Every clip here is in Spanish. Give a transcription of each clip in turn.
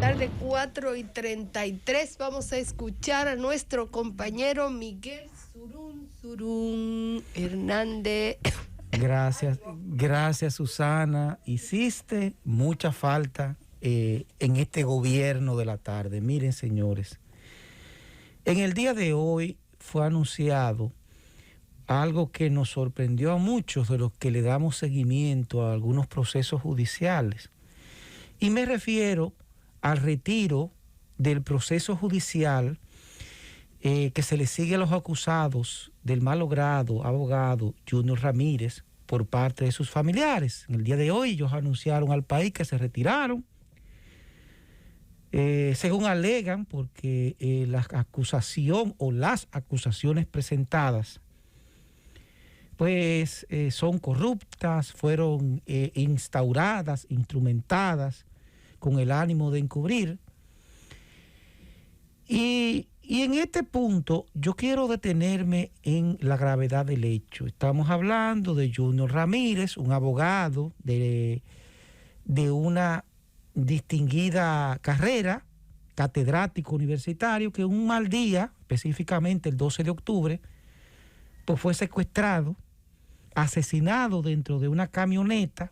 tarde, 4:33. Vamos a escuchar a nuestro compañero Miguel Surún Hernández. Gracias Susana. Hiciste mucha falta en este gobierno de la tarde. Miren, señores, en el día de hoy fue anunciado algo que nos sorprendió a muchos de los que le damos seguimiento a algunos procesos judiciales. Y me refiero al retiro del proceso judicial que se le sigue a los acusados del malogrado abogado Junior Ramírez por parte de sus familiares. En el día de hoy ellos anunciaron al país que se retiraron, según alegan, porque las acusaciones presentadas pues son corruptas, fueron instauradas, instrumentadas con el ánimo de encubrir. Y en este punto yo quiero detenerme en la gravedad del hecho. Estamos hablando de Junior Ramírez, un abogado de una distinguida carrera, catedrático universitario, que un mal día, específicamente el 12 de octubre, pues fue secuestrado, asesinado dentro de una camioneta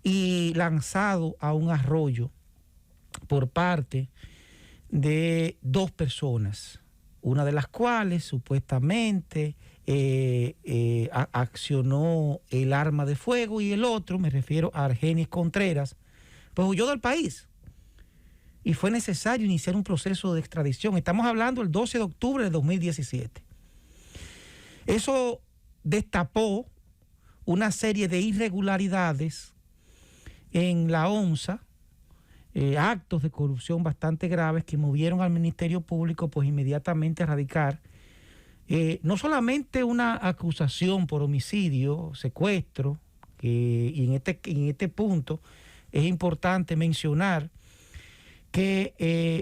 y lanzado a un arroyo por parte de dos personas, una de las cuales supuestamente accionó el arma de fuego, y el otro, me refiero a Argenis Contreras, pues huyó del país y fue necesario iniciar un proceso de extradición. Estamos hablando del 12 de octubre de 2017. Eso destapó una serie de irregularidades en la ONSA, actos de corrupción bastante graves que movieron al Ministerio Público pues inmediatamente a radicar no solamente una acusación por homicidio, secuestro, y en este punto es importante mencionar que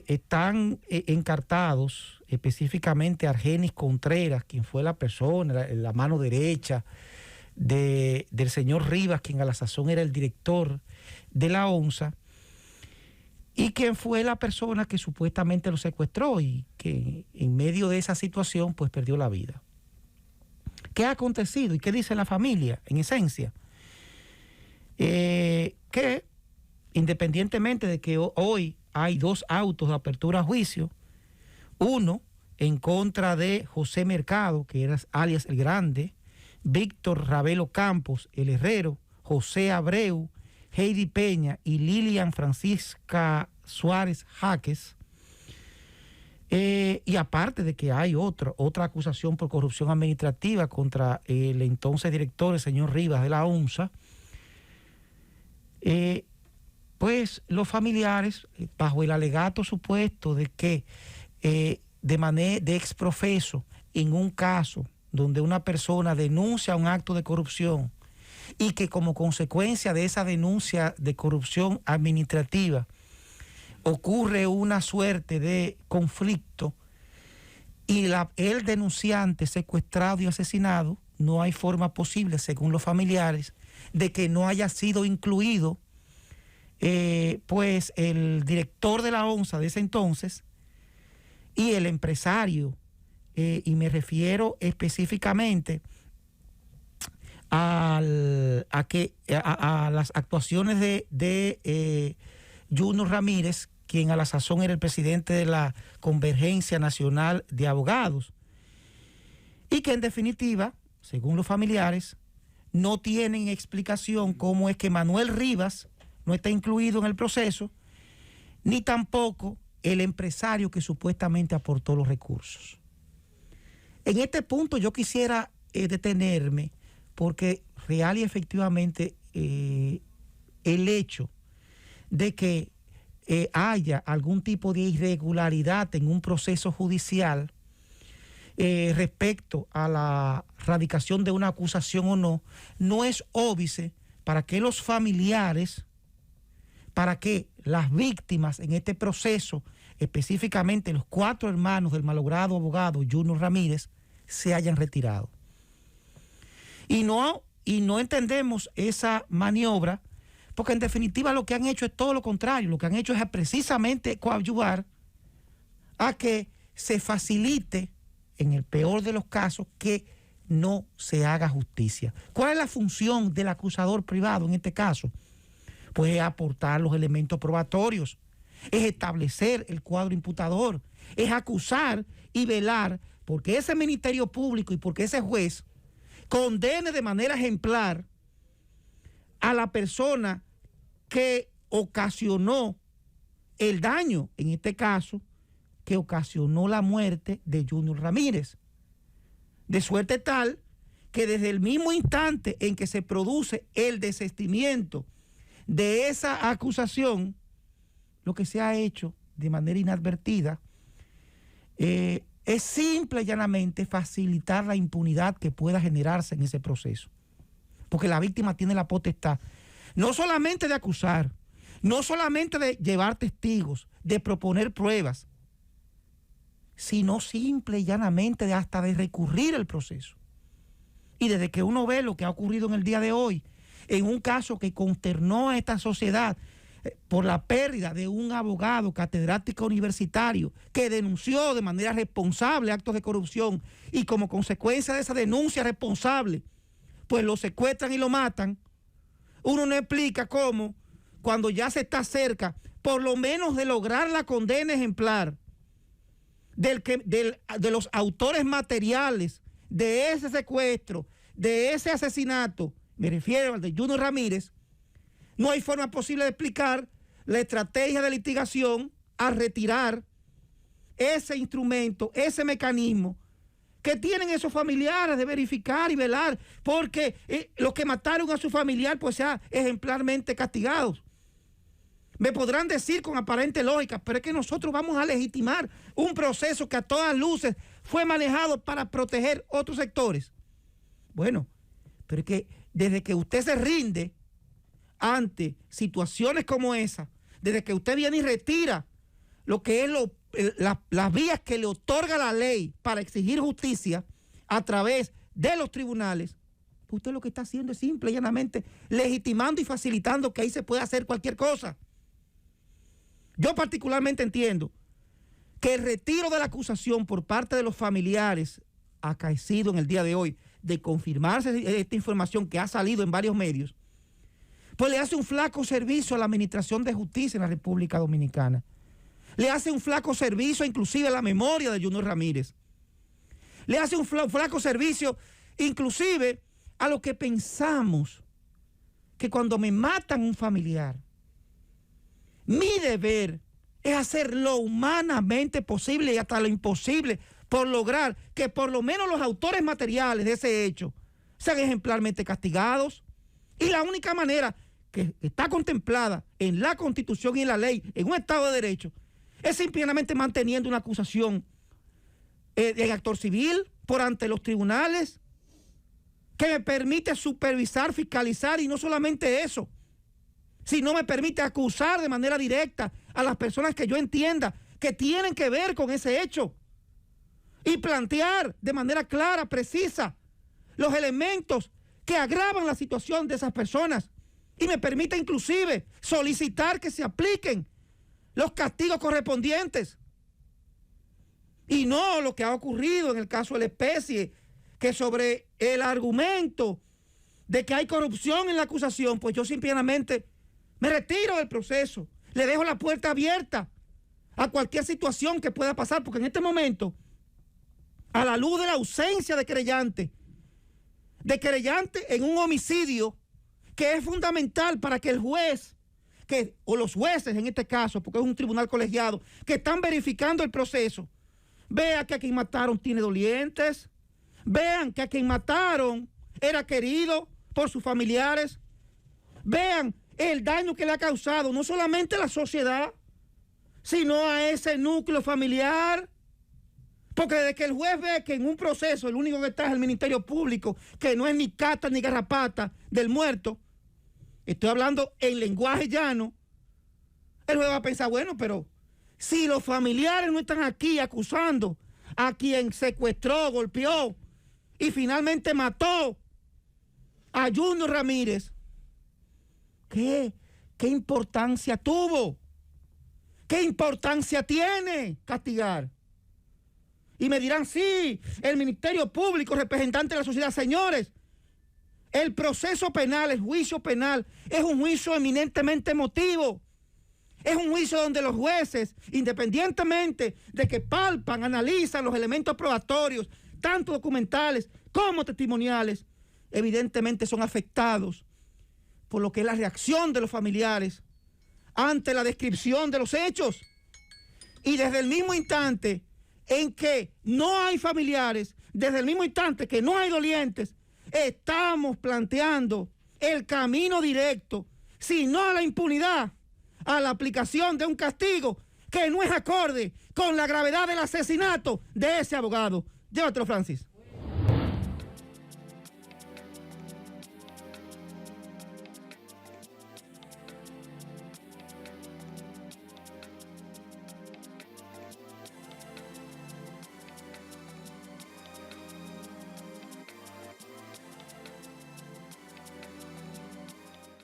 están encartados específicamente Argenis Contreras, quien fue la persona, la mano derecha del señor Rivas, quien a la sazón era el director de la ONSA, y quien fue la persona que supuestamente lo secuestró y que en medio de esa situación pues perdió la vida. ¿Qué ha acontecido y qué dice la familia en esencia? Que independientemente de que hoy hay dos autos de apertura a juicio, uno en contra de José Mercado, que era alias El Grande, Víctor Ravelo Campos, El Herrero, José Abreu, Heidi Peña y Lilian Francisca Suárez Jaques, y aparte de que hay otra acusación por corrupción administrativa contra el entonces director, el señor Rivas de la ONSA, pues los familiares, bajo el alegato supuesto de que de manera de exprofeso, en un caso donde una persona denuncia un acto de corrupción y que como consecuencia de esa denuncia de corrupción administrativa ocurre una suerte de conflicto y el denunciante secuestrado y asesinado, no hay forma posible, según los familiares, de que no haya sido incluido pues el director de la ONSA de ese entonces y el empresario, y me refiero específicamente a las actuaciones de Junior Ramírez, quien a la sazón era el presidente de la Convergencia Nacional de Abogados, y que en definitiva, según los familiares, no tienen explicación cómo es que Manuel Rivas no está incluido en el proceso, ni tampoco el empresario que supuestamente aportó los recursos. En este punto yo quisiera detenerme, porque real y efectivamente el hecho de que haya algún tipo de irregularidad en un proceso judicial respecto a la radicación de una acusación o no, no es óbice para que los familiares, para que las víctimas en este proceso, específicamente los 4 hermanos del malogrado abogado Junior Ramírez, se hayan retirado. Y no entendemos esa maniobra Porque en definitiva lo que han hecho es todo lo contrario. Lo que han hecho es precisamente coadyuvar a que se facilite, en el peor de los casos, que no se haga justicia. ¿Cuál es la función del acusador privado en este caso? Pues es aportar los elementos probatorios, es establecer el cuadro imputador, es acusar y velar porque ese Ministerio Público y porque ese juez condene de manera ejemplar a la persona que ocasionó el daño, en este caso, que ocasionó la muerte de Junior Ramírez. De suerte tal que desde el mismo instante en que se produce el desistimiento de esa acusación, lo que se ha hecho de manera inadvertida es simple y llanamente facilitar la impunidad que pueda generarse en ese proceso. Porque la víctima tiene la potestad no solamente de acusar, no solamente de llevar testigos, de proponer pruebas, sino simple y llanamente hasta de recurrir el proceso. Y desde que uno ve lo que ha ocurrido en el día de hoy, en un caso que consternó a esta sociedad por la pérdida de un abogado catedrático universitario que denunció de manera responsable actos de corrupción y como consecuencia de esa denuncia responsable, pues lo secuestran y lo matan, uno no explica cómo, cuando ya se está cerca, por lo menos de lograr la condena ejemplar de los autores materiales de ese secuestro, de ese asesinato, me refiero al de Junior Ramírez, no hay forma posible de explicar la estrategia de litigación a retirar ese instrumento, ese mecanismo que tienen esos familiares de verificar y velar, porque los que mataron a su familiar pues sean ejemplarmente castigados. Me podrán decir con aparente lógica, pero es que nosotros vamos a legitimar un proceso que a todas luces fue manejado para proteger otros sectores. Bueno, pero es que desde que usted se rinde ante situaciones como esa, desde que usted viene y retira lo que es las vías que le otorga la ley para exigir justicia a través de los tribunales, usted lo que está haciendo es simple y llanamente legitimando y facilitando que ahí se pueda hacer cualquier cosa. Yo particularmente entiendo que el retiro de la acusación por parte de los familiares acaecido en el día de hoy, de confirmarse esta información que ha salido en varios medios, pues le hace un flaco servicio a la Administración de Justicia en la República Dominicana. Le hace un flaco servicio inclusive a la memoria de Junior Ramírez. Le hace un flaco servicio inclusive a lo que pensamos que cuando me matan un familiar, mi deber es hacer lo humanamente posible y hasta lo imposible por lograr que por lo menos los autores materiales de ese hecho sean ejemplarmente castigados. Y la única manera que está contemplada en la Constitución y en la ley, en un Estado de Derecho, es simplemente manteniendo una acusación de actor civil por ante los tribunales que me permite supervisar, fiscalizar y no solamente eso, sino me permite acusar de manera directa a las personas que yo entienda que tienen que ver con ese hecho y plantear de manera clara, precisa, los elementos que agravan la situación de esas personas y me permite inclusive solicitar que se apliquen los castigos correspondientes y no lo que ha ocurrido en el caso de la especie, que sobre el argumento de que hay corrupción en la acusación, pues yo simplemente me retiro del proceso, le dejo la puerta abierta a cualquier situación que pueda pasar, porque en este momento, a la luz de la ausencia de querellante en un homicidio que es fundamental para que el juez, o los jueces en este caso, porque es un tribunal colegiado, que están verificando el proceso, vea que a quien mataron tiene dolientes, vean que a quien mataron era querido por sus familiares, vean el daño que le ha causado no solamente a la sociedad, sino a ese núcleo familiar. Porque desde que el juez ve que en un proceso el único que está es el Ministerio Público, que no es ni cata ni garrapata del muerto, estoy hablando en lenguaje llano, el juez va a pensar, bueno, pero si los familiares no están aquí acusando a quien secuestró, golpeó y finalmente mató a Junior Ramírez, ¿qué? ¿qué importancia tuvo? ¿Qué importancia tiene castigar? Y me dirán, sí, el Ministerio Público, representante de la sociedad. Señores, el proceso penal, el juicio penal, es un juicio eminentemente emotivo. Es un juicio donde los jueces, independientemente de que palpan, analizan los elementos probatorios, tanto documentales como testimoniales, evidentemente son afectados por lo que es la reacción de los familiares ante la descripción de los hechos. Y desde el mismo instante en que no hay familiares, desde el mismo instante que no hay dolientes, estamos planteando el camino directo, si no a la impunidad, a la aplicación de un castigo que no es acorde con la gravedad del asesinato de ese abogado. Llévatelo, Francis.